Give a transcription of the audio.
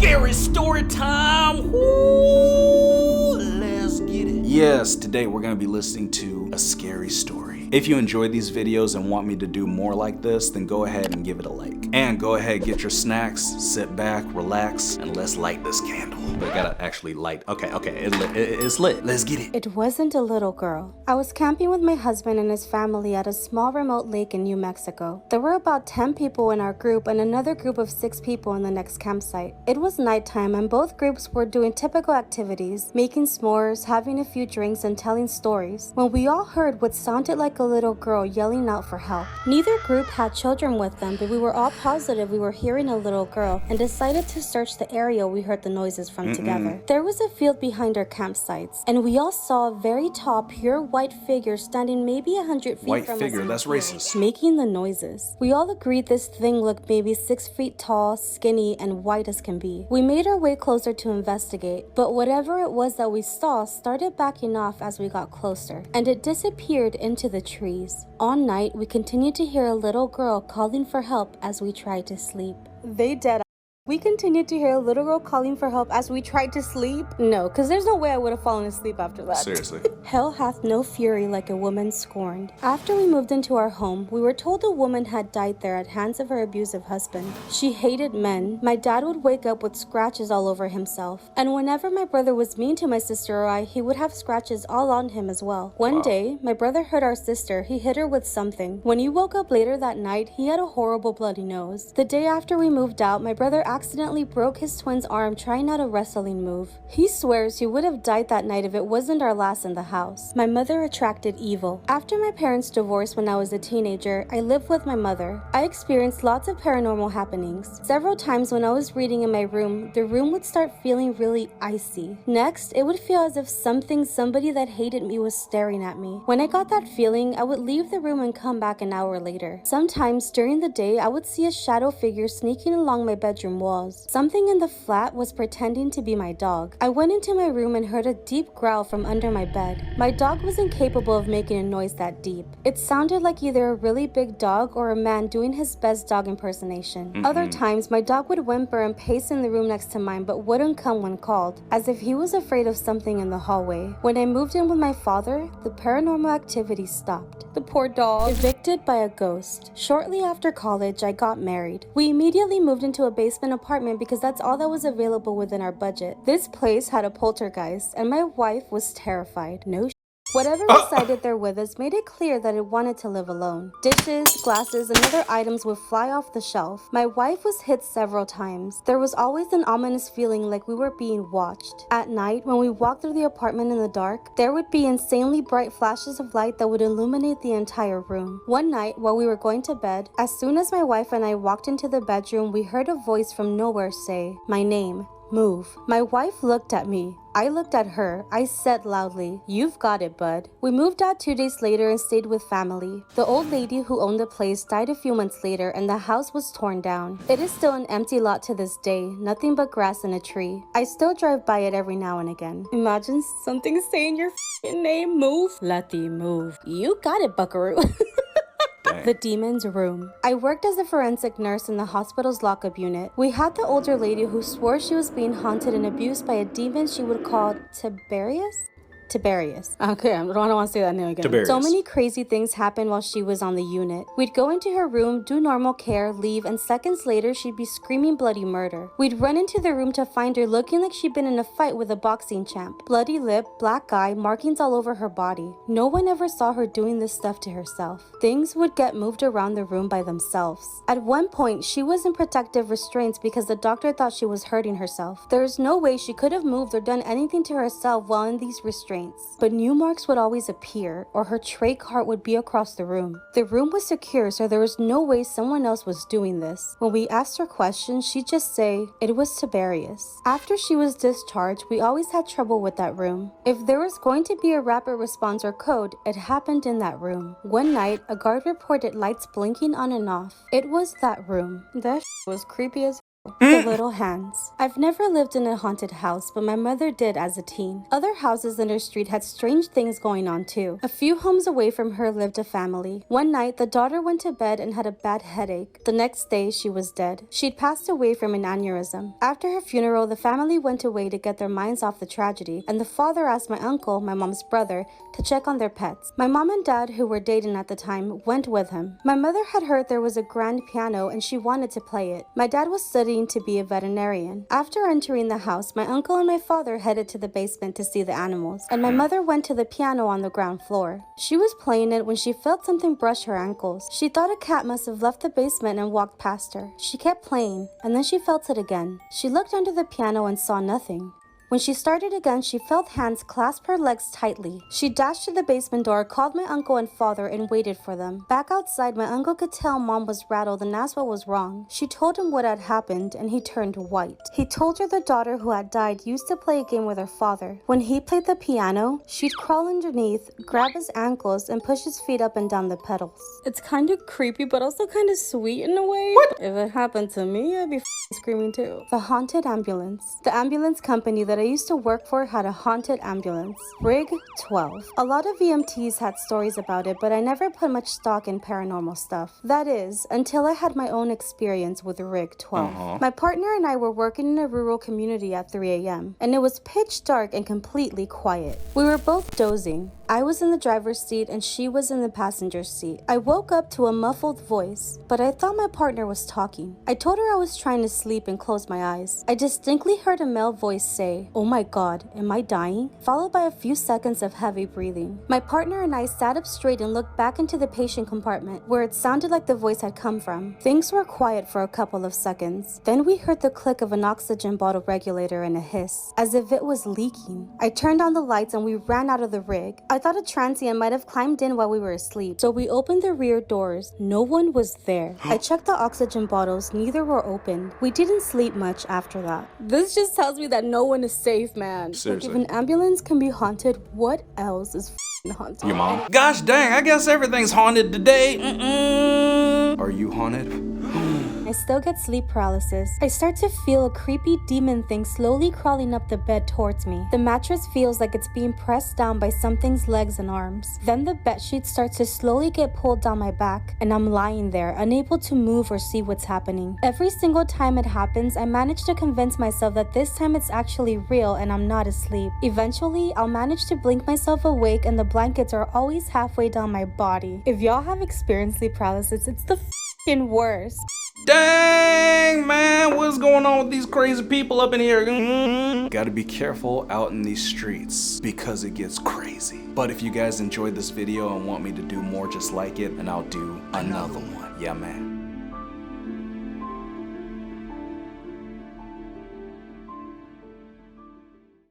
Scary story time! Woo! Let's get it. Yes, today we're gonna be listening to a scary story. If you enjoy these videos and want me to do more like this, then go ahead and give it a like. And go ahead, get your snacks, sit back, relax, and let's light this candle. But I gotta actually light. Okay, it's lit. Let's get it. It wasn't a little girl. I was camping with my husband and his family at a small remote lake in New Mexico. There were about 10 people in our group and another group of 6 people in the next campsite. It was nighttime and both groups were doing typical activities, making s'mores, having a few drinks, and telling stories, when we all heard what sounded like a little girl yelling out for help. Neither group had children with them, but we were all positive we were hearing a little girl and decided to search the area we heard the noises from together. There was a field behind our campsites, and we all saw a very tall, pure white figure standing maybe 100 feet White from figure, us, that's racist. making the noises. We all agreed this thing looked maybe 6 feet tall, skinny, and white as can be. We made our way closer to investigate, but whatever it was that we saw started backing off as we got closer, and it disappeared into the trees. All night, we continued to hear a little girl calling for help as we tried to sleep. We continued to hear a little girl calling for help as we tried to sleep? No, because there's no way I would have fallen asleep after that. Seriously. Hell hath no fury like a woman scorned. After we moved into our home, we were told a woman had died there at hands of her abusive husband. She hated men. My dad would wake up with scratches all over himself. And whenever my brother was mean to my sister or I, he would have scratches all on him as well. One day, my brother hurt our sister. He hit her with something. When he woke up later that night, he had a horrible bloody nose. The day after we moved out, my brother accidentally broke his twin's arm trying out a wrestling move. He swears he would have died that night if it wasn't our last in the house. My mother attracted evil. After my parents divorced when I was a teenager, I lived with my mother. I experienced lots of paranormal happenings. Several times when I was reading in my room, the room would start feeling really icy. Next, it would feel as if somebody that hated me was staring at me. When I got that feeling, I would leave the room and come back an hour later. Sometimes during the day, I would see a shadow figure sneaking along my bedroom walls. Something in the flat was pretending to be my dog. I went into my room and heard a deep growl from under my bed. My dog was incapable of making a noise that deep. It sounded like either a really big dog or a man doing his best dog impersonation. Other times, my dog would whimper and pace in the room next to mine but wouldn't come when called, as if he was afraid of something in the hallway. When I moved in with my father, the paranormal activity stopped. The poor dog. Evicted by a ghost. Shortly after college, I got married. We immediately moved into a basement apartment because that's all that was available within our budget. This place had a poltergeist, and my wife was terrified. Whatever resided there with us made it clear that it wanted to live alone. Dishes, glasses, and other items would fly off the shelf. My wife was hit several times. There was always an ominous feeling like we were being watched. At night, when we walked through the apartment in the dark, there would be insanely bright flashes of light that would illuminate the entire room. One night, while we were going to bed, as soon as my wife and I walked into the bedroom, we heard a voice from nowhere say, my name. Move. My wife looked at me. I looked at her. I said loudly, "You've got it, bud." We moved out 2 days later and stayed with family. The old lady who owned the place died a few months later and the house was torn down. It is still an empty lot to this day, nothing but grass and a tree. I still drive by it every now and again. Imagine something saying your name. Move. Letty, move. You got it, buckaroo. The demon's room. I worked as a forensic nurse in the hospital's lockup unit. We had the older lady who swore she was being haunted and abused by a demon she would call Tiberius. Okay, I don't want to say that name again. Tiberius. So many crazy things happened while she was on the unit. We'd go into her room, do normal care, leave, and seconds later she'd be screaming bloody murder. We'd run into the room to find her looking like she'd been in a fight with a boxing champ. Bloody lip, black eye, markings all over her body. No one ever saw her doing this stuff to herself. Things would get moved around the room by themselves. At one point, she was in protective restraints because the doctor thought she was hurting herself. There is no way she could have moved or done anything to herself while in these restraints. But new marks would always appear, or her tray cart would be across the room. The room was secure, so there was no way someone else was doing this. When we asked her questions, she'd just say, "It was Tiberius." After she was discharged, we always had trouble with that room. If there was going to be a rapid response or code, it happened in that room. One night, a guard reported lights blinking on and off. It was that room. That was creepy as The Little Hands. I've never lived in a haunted house, but my mother did as a teen. Other houses in her street had strange things going on too. A few homes away from her lived a family. One night, the daughter went to bed and had a bad headache. The next day, she was dead. She'd passed away from an aneurysm. After her funeral, the family went away to get their minds off the tragedy, and the father asked my uncle, my mom's brother, to check on their pets. My mom and dad, who were dating at the time, went with him. My mother had heard there was a grand piano and she wanted to play it. My dad was studying to be a veterinarian. After entering the house, my uncle and my father headed to the basement to see the animals, and my mother went to the piano on the ground floor. She was playing it when she felt something brush her ankles. She thought a cat must have left the basement and walked past her. She kept playing, and then she felt it again. She looked under the piano and saw nothing. When she started again, she felt hands clasp her legs tightly. She dashed to the basement door, called my uncle and father, and waited for them. Back outside, my uncle could tell Mom was rattled and asked what was wrong. She told him what had happened, and he turned white. He told her the daughter who had died used to play a game with her father. When he played the piano, she'd crawl underneath, grab his ankles, and push his feet up and down the pedals. It's kind of creepy, but also kind of sweet in a way. What? If it happened to me, I'd be screaming too. The Haunted Ambulance. The ambulance company that I used to work for had a haunted ambulance. Rig 12. A lot of EMTs had stories about it, but I never put much stock in paranormal stuff. That is, until I had my own experience with Rig 12. My partner and I were working in a rural community at 3 a.m., and it was pitch dark and completely quiet. We were both dozing. I was in the driver's seat and she was in the passenger seat. I woke up to a muffled voice, but I thought my partner was talking. I told her I was trying to sleep and closed my eyes. I distinctly heard a male voice say, "Oh my God, am I dying?" Followed by a few seconds of heavy breathing. My partner and I sat up straight and looked back into the patient compartment, where it sounded like the voice had come from. Things were quiet for a couple of seconds. Then we heard the click of an oxygen bottle regulator and a hiss, as if it was leaking. I turned on the lights and we ran out of the rig. I thought a transient might have climbed in while we were asleep, so we opened the rear doors. No one was there. I checked the oxygen bottles, neither were opened. We didn't sleep much after that. This just tells me that no one is safe, man. Seriously. Like, if an ambulance can be haunted, what else is haunted? Your mom? Gosh dang, I guess everything's haunted today. Are you haunted? I still get sleep paralysis. I start to feel a creepy demon thing slowly crawling up the bed towards me. The mattress feels like it's being pressed down by something's legs and arms. Then the bedsheet starts to slowly get pulled down my back, and I'm lying there, unable to move or see what's happening. Every single time it happens, I manage to convince myself that this time it's actually real and I'm not asleep. Eventually, I'll manage to blink myself awake and the blankets are always halfway down my body. If y'all have experienced sleep paralysis, it's the f***ing worst. Dang, man, what's going on with these crazy people up in here? Gotta be careful out in these streets because it gets crazy. But if you guys enjoyed this video and want me to do more just like it, and I'll do another one. Yeah, man.